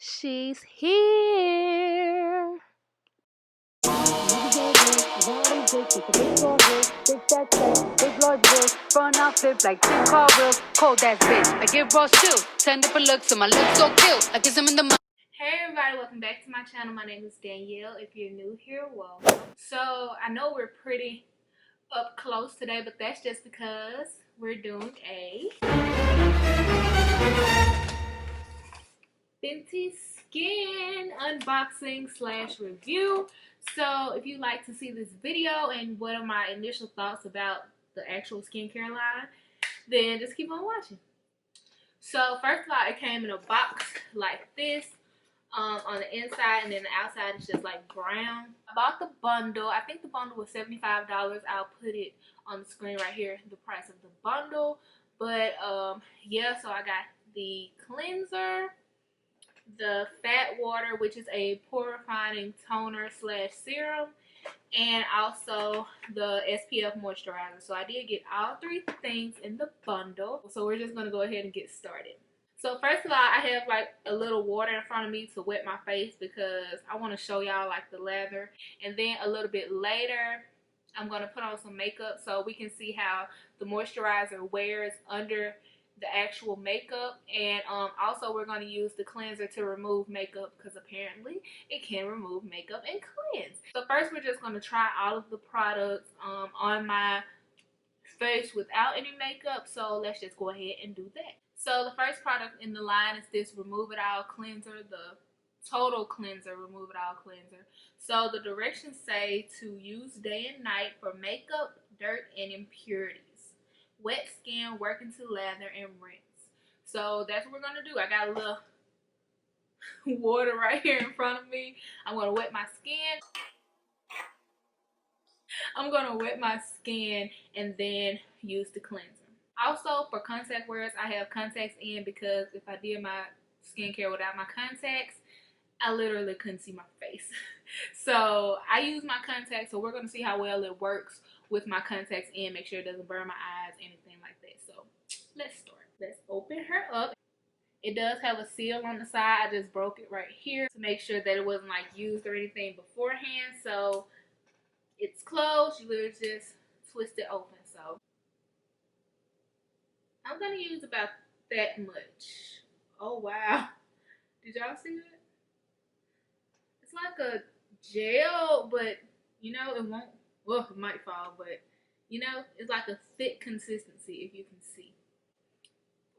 She's here. Front off flip like 10 car wheels. Cold ass bitch. I give raw chill. 10 different looks and my looks so cute. I kiss him in the mouth. Hey everybody, welcome back to my channel. My name is Danielle. If you're new here, welcome. So I know we're pretty up close today, but that's just because we're doing a Fenty Skin unboxing / review. So if you'd like to see this video and what are my initial thoughts about the actual skincare line, then just keep on watching. So first of all, it came in a box like this. On the inside, and then the outside is just like brown. I bought the bundle. I think the bundle was $75. I'll put it on the screen right here, the price of the bundle. But yeah, so I got the cleanser, the fat water, which is a pore refining toner / serum, and also the SPF moisturizer. So I did get all three things in the bundle. So we're just gonna go ahead and get started. So first of all, I have like a little water in front of me to wet my face because I want to show y'all like the lather. And then a little bit later, I'm going to put on some makeup so we can see how the moisturizer wears under the actual makeup. And also we're going to use the cleanser to remove makeup because apparently it can remove makeup and cleanse. So first we're just going to try all of the products on my face without any makeup. So let's just go ahead and do that. So the first product in the line is this Remove It All Cleanser, the Total Cleanser Remove It All Cleanser. So the directions say to use day and night for makeup, dirt, and impurities. Wet skin, work into lather, and rinse. So that's what we're going to do. I got a little water right here in front of me. I'm going to wet my skin. I'm going to wet my skin and then use the cleanser. Also, for contact wears, I have contacts in because if I did my skincare without my contacts, I literally couldn't see my face. So I use my contacts, so we're going to see how well it works with my contacts in, make sure it doesn't burn my eyes, anything like that. So let's start. Let's open her up. It does have a seal on the side. I just broke it right here to make sure that it wasn't like used or anything beforehand. So it's closed. You literally just twist it open. So I'm going to use about that much. Oh, wow. Did y'all see that? It's like a gel, but, you know, it won't, well, it might fall, but, you know, it's like a thick consistency, if you can see.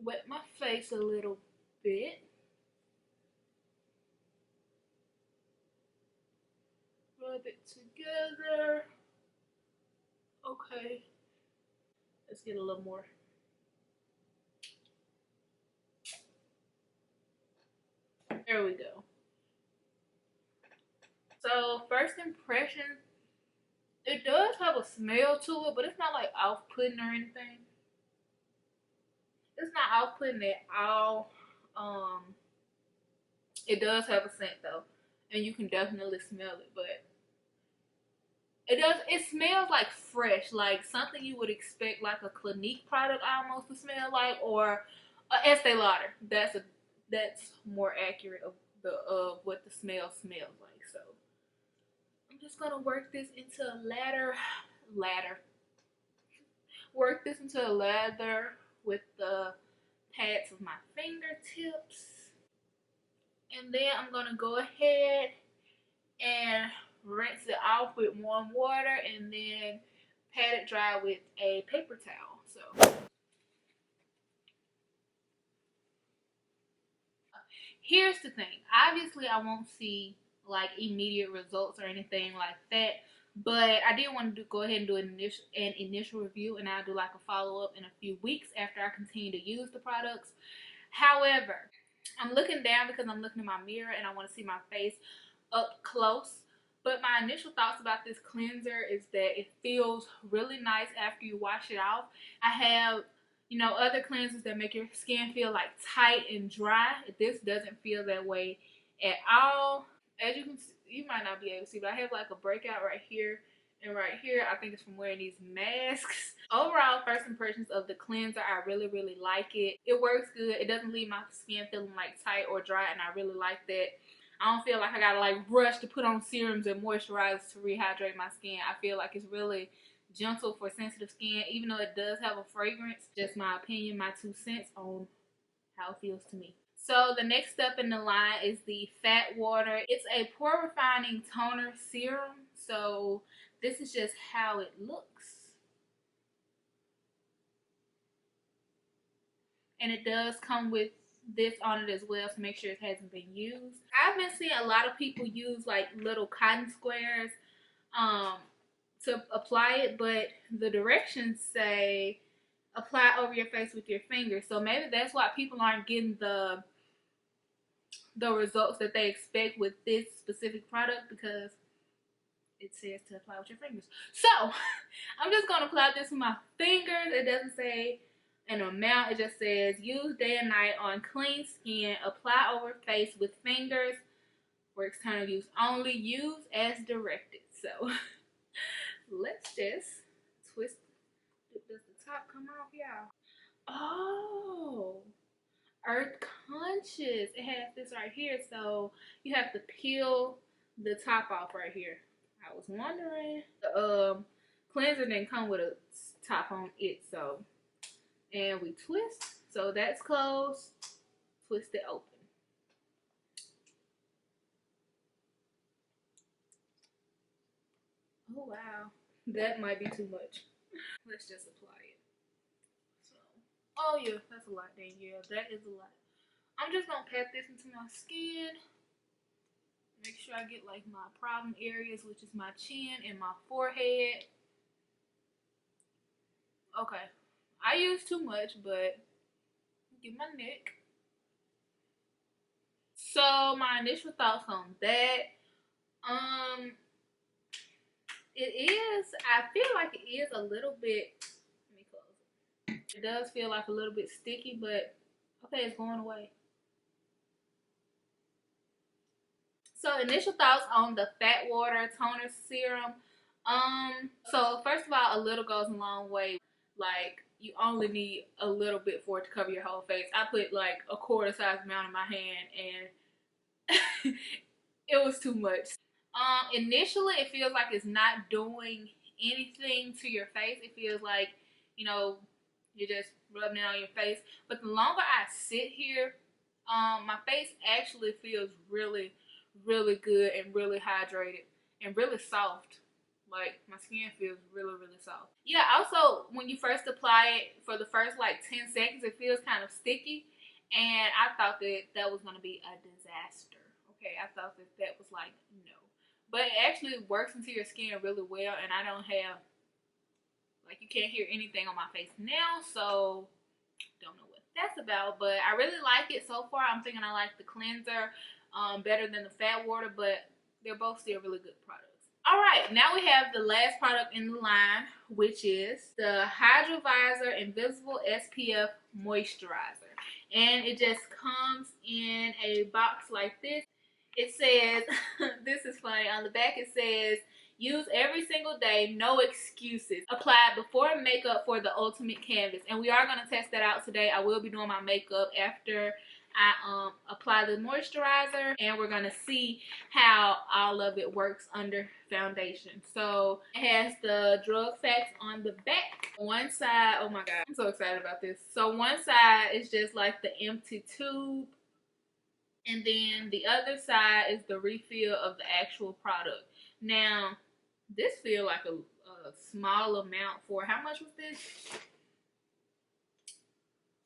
Wet my face a little bit. Rub it together. Okay. Let's get a little more. There we go. So first impression, it does have a smell to it, but it's not like off-putting or anything. It's not off-putting at all. It does have a scent though, and you can definitely smell it, but it smells like fresh, like something you would expect like a Clinique product almost to smell like, or a Estee Lauder. That's more accurate of what the smell smells like. So I'm just gonna work this into a lather. Work this into a lather with the pads of my fingertips. And then I'm gonna go ahead and rinse it off with warm water and then pat it dry with a paper towel. So here's the thing. Obviously, I won't see like immediate results or anything like that, but I did want to go ahead and do an initial review, and I'll do like a follow-up in a few weeks after I continue to use the products. However, I'm looking down because I'm looking in my mirror and I want to see my face up close. But my initial thoughts about this cleanser is that it feels really nice after you wash it off. I have, you know, other cleansers that make your skin feel like tight and dry. This doesn't feel that way at all. As you can see, you might not be able to see, but I have like a breakout right here And right here, I think it's from wearing these masks. Overall, first impressions of the cleanser, I really, really like it. It works good. It doesn't leave my skin feeling like tight or dry, and I really like that. I don't feel like I gotta like rush to put on serums and moisturizers to rehydrate my skin. I feel like it's really gentle for sensitive skin, even though it does have a fragrance. Just my opinion, my 2 cents on how it feels to me. So the next step in the line is the Fat Water. It's a pore refining toner serum. So this is just how it looks. And it does come with this on it as well to make sure it hasn't been used. I've been seeing a lot of people use like little cotton squares to apply it, but the directions say apply over your face with your fingers. So maybe that's why people aren't getting the results that they expect with this specific product, because it says to apply with your fingers. So I'm just going to apply this with my fingers. It doesn't say an amount. It just says use day and night on clean skin. Apply over face with fingers for external use only. Use as directed. So let's just twist. Does the top come off, y'all? Oh, earth conscious. It has this right here, so you have to peel the top off right here. I was wondering. The cleanser didn't come with a top on it, so. And we twist. So that's closed. Twist it open. Oh wow, that might be too much. Let's just apply it. So, oh yeah, that's a lot then. Yeah, that is a lot. I'm just gonna pat this into my skin. Make sure I get like my problem areas, which is my chin and my forehead. Okay, I use too much, but get my neck. So my initial thoughts on that, it is, I feel like it is a little bit, let me close it. It does feel like a little bit sticky, but okay, it's going away. So initial thoughts on the Fat Water Toner Serum. So first of all, a little goes a long way. Like, you only need a little bit for it to cover your whole face. I put like a quarter size amount in my hand, and it was too much. Initially it feels like it's not doing anything to your face. It feels like, you know, you're just rubbing it on your face. But the longer I sit here, my face actually feels really, really good and really hydrated and really soft. Like, my skin feels really, really soft. Yeah, also, when you first apply it, for the first like 10 seconds, it feels kind of sticky. And I thought that that was going to be a disaster. Okay, I thought that that was like, no. But it actually works into your skin really well. And I don't have, like, you can't hear anything on my face now. So, don't know what that's about. But I really like it so far. I'm thinking I like the cleanser better than the Fat Water. But they're both still really good products. Alright, now we have the last product in the line, which is the Hydro Visor Invisible SPF Moisturizer. And it just comes in a box like this. It says, this is funny, on the back it says, use every single day, no excuses. Apply before makeup for the ultimate canvas. And we are going to test that out today. I will be doing my makeup after I apply the moisturizer, and we're gonna see how all of it works under foundation. So it has the drug facts on the back. One side, oh my god, I'm so excited about this. So one side is just like the empty tube, and then the other side is the refill of the actual product. Now this feels like a small amount. For how much was this?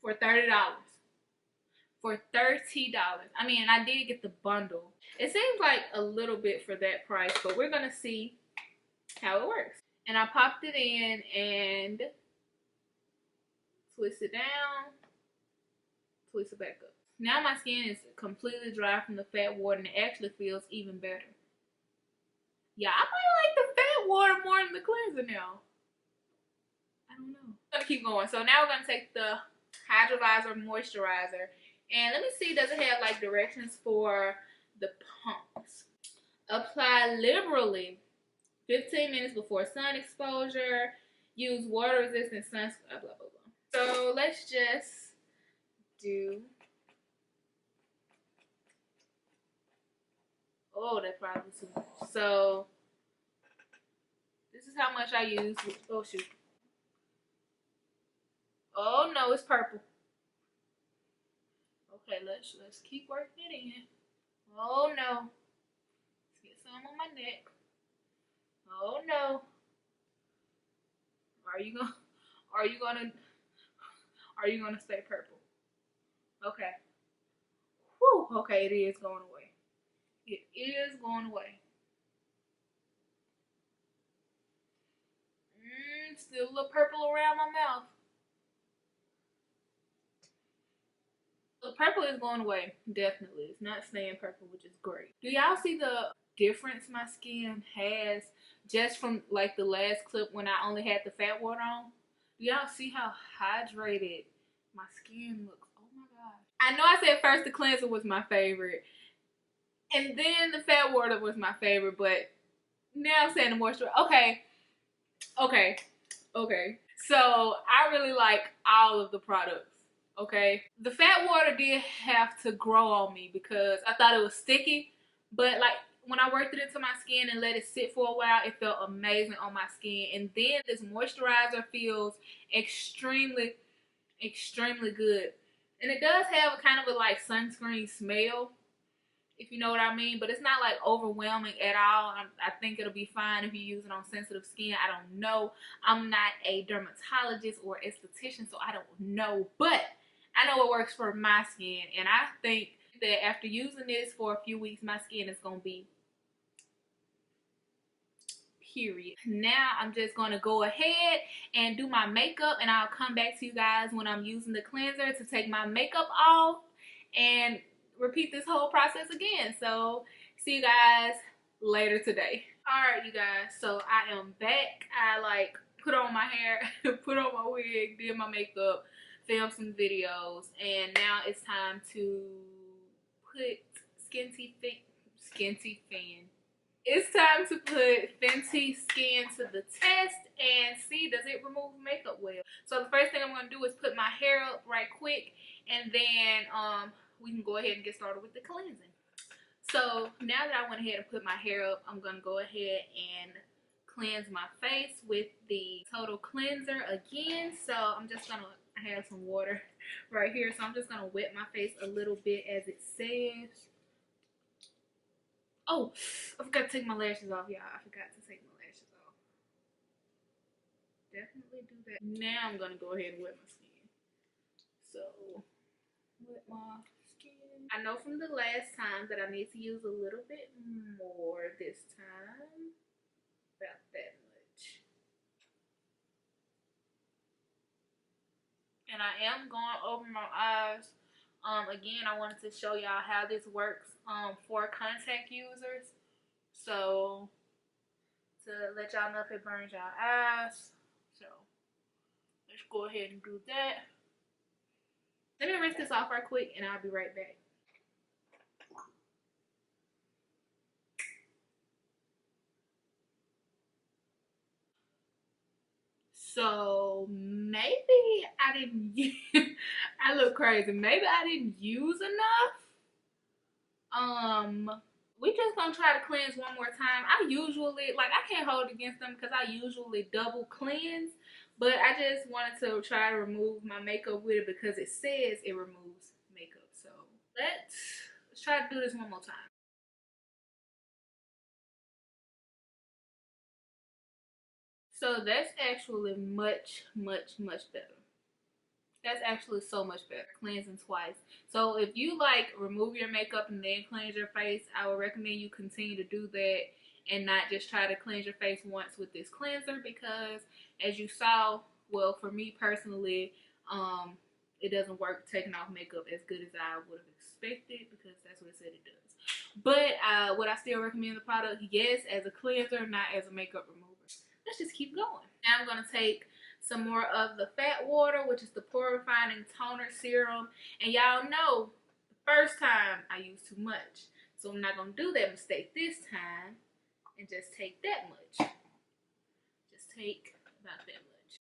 For $30. For $30. I mean, I did get the bundle. It seems like a little bit for that price, but we're gonna see how it works. And I popped it in and twist it down, twist it back up. Now my skin is completely dry from the Fat Water, and it actually feels even better. Yeah, I might like the Fat Water more than the cleanser now. I don't know. I'm gonna keep going. So now we're gonna take the Hydro Visor Moisturizer. And let me see, does it have like directions for the pumps? Apply liberally 15 minutes before sun exposure. Use water resistant sunscreen, blah, blah, blah. So let's just do, oh, that probably too much. So this is how much I use. Oh, shoot. Oh, no, it's purple. Okay, let's keep working it in. Oh, no. Let's get some on my neck. Oh, no. Are you gonna, are you gonna, are you gonna stay purple? Okay. Whew, okay, it is going away. It is going away. Still a little purple around my mouth. The purple is going away, definitely. It's not staying purple, which is great. Do y'all see the difference my skin has just from like the last clip when I only had the fat water on? Do y'all see how hydrated my skin looks? Oh my gosh. I know I said first the cleanser was my favorite, and then the fat water was my favorite, but now I'm saying the moisture. Okay. So I really like all of the products. Okay, the fat water did have to grow on me because I thought it was sticky, but like when I worked it into my skin and let it sit for a while, it felt amazing on my skin. And then this moisturizer feels extremely good, and it does have a kind of a like sunscreen smell, if you know what I mean, but it's not like overwhelming at all. I think it'll be fine if you use it on sensitive skin. I don't know. I'm not a dermatologist or esthetician, so I don't know, but I know what works for my skin, and I think that after using this for a few weeks, my skin is going to be period. Now I'm just going to go ahead and do my makeup, and I'll come back to you guys when I'm using the cleanser to take my makeup off and repeat this whole process again. So see you guys later today. Alright, you guys, so I am back. I like put on my hair, put on my wig, did my makeup, filmed some videos, and now it's time to put it's time to put Fenty Skin to the test and see, does it remove makeup well? So the first thing I'm going to do is put my hair up right quick, and then we can go ahead and get started with the cleansing. So now that I went ahead and put my hair up, I'm going to go ahead and cleanse my face with the Total Cleanser again. So I'm just going to, I have some water right here, so I'm just going to wet my face a little bit as it says. Oh, I forgot to take my lashes off, y'all. I forgot to take my lashes off. Definitely do that. Now I'm going to go ahead and wet my skin. So, wet my skin. I know from the last time that I need to use a little bit more this time. About that much. And I am going over my eyes. Again, I wanted to show y'all how this works for contact users. So, to let y'all know if it burns y'all eyes. So, let's go ahead and do that. Let me rinse this off right quick and I'll be right back. So maybe I didn't I look crazy. Maybe I didn't use enough. We just gonna try to cleanse one more time. I usually, like, I can't hold against them because I usually double cleanse, but I just wanted to try to remove my makeup with it because it says it removes makeup. So let's try to do this one more time. So that's actually much better. That's actually so much better. Cleansing twice. So if you like remove your makeup and then cleanse your face, I would recommend you continue to do that and not just try to cleanse your face once with this cleanser, because as you saw, well, for me personally, it doesn't work taking off makeup as good as I would have expected, because that's what it said it does. But would I still recommend the product? Yes, as a cleanser, not as a makeup remover. Let's just keep going. Now I'm going to take some more of the fat water, which is the pore refining toner serum. And y'all know the first time I used too much, so I'm not going to do that mistake this time. and just take that much. Just take about that much.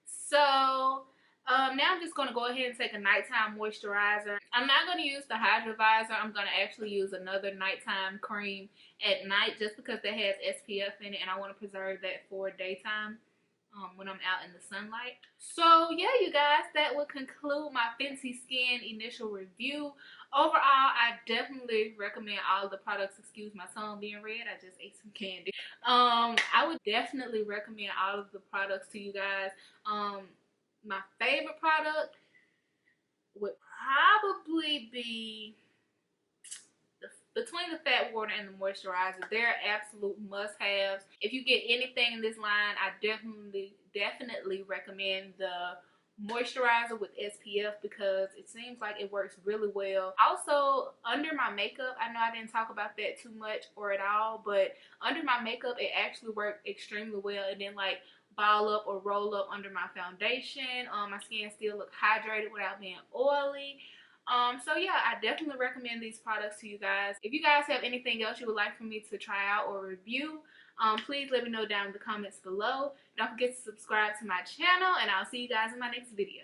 So now I'm just going to go ahead and take a nighttime moisturizer. I'm not going to use the Hydra Visor. I'm going to actually use another nighttime cream at night just because that has SPF in it, and I want to preserve that for daytime when I'm out in the sunlight. So yeah, you guys, that will conclude my Fenty Skin initial review. Overall, I definitely recommend all of the products. Excuse my tongue being red, I just ate some candy. I would definitely recommend all of the products to you guys. My favorite product would probably be between the fat water and the moisturizer. They're absolute must-haves. If you get anything in this line, I definitely recommend the moisturizer with SPF because it seems like it works really well. Also, under my makeup, I know I didn't talk about that too much or at all, but under my makeup, it actually worked extremely well. It didn't like ball up or roll up under my foundation. My skin still looked hydrated without being oily. So yeah, I definitely recommend these products to you guys. If you guys have anything else you would like for me to try out or review, please let me know down in the comments below. Don't forget to subscribe to my channel, and I'll see you guys in my next video.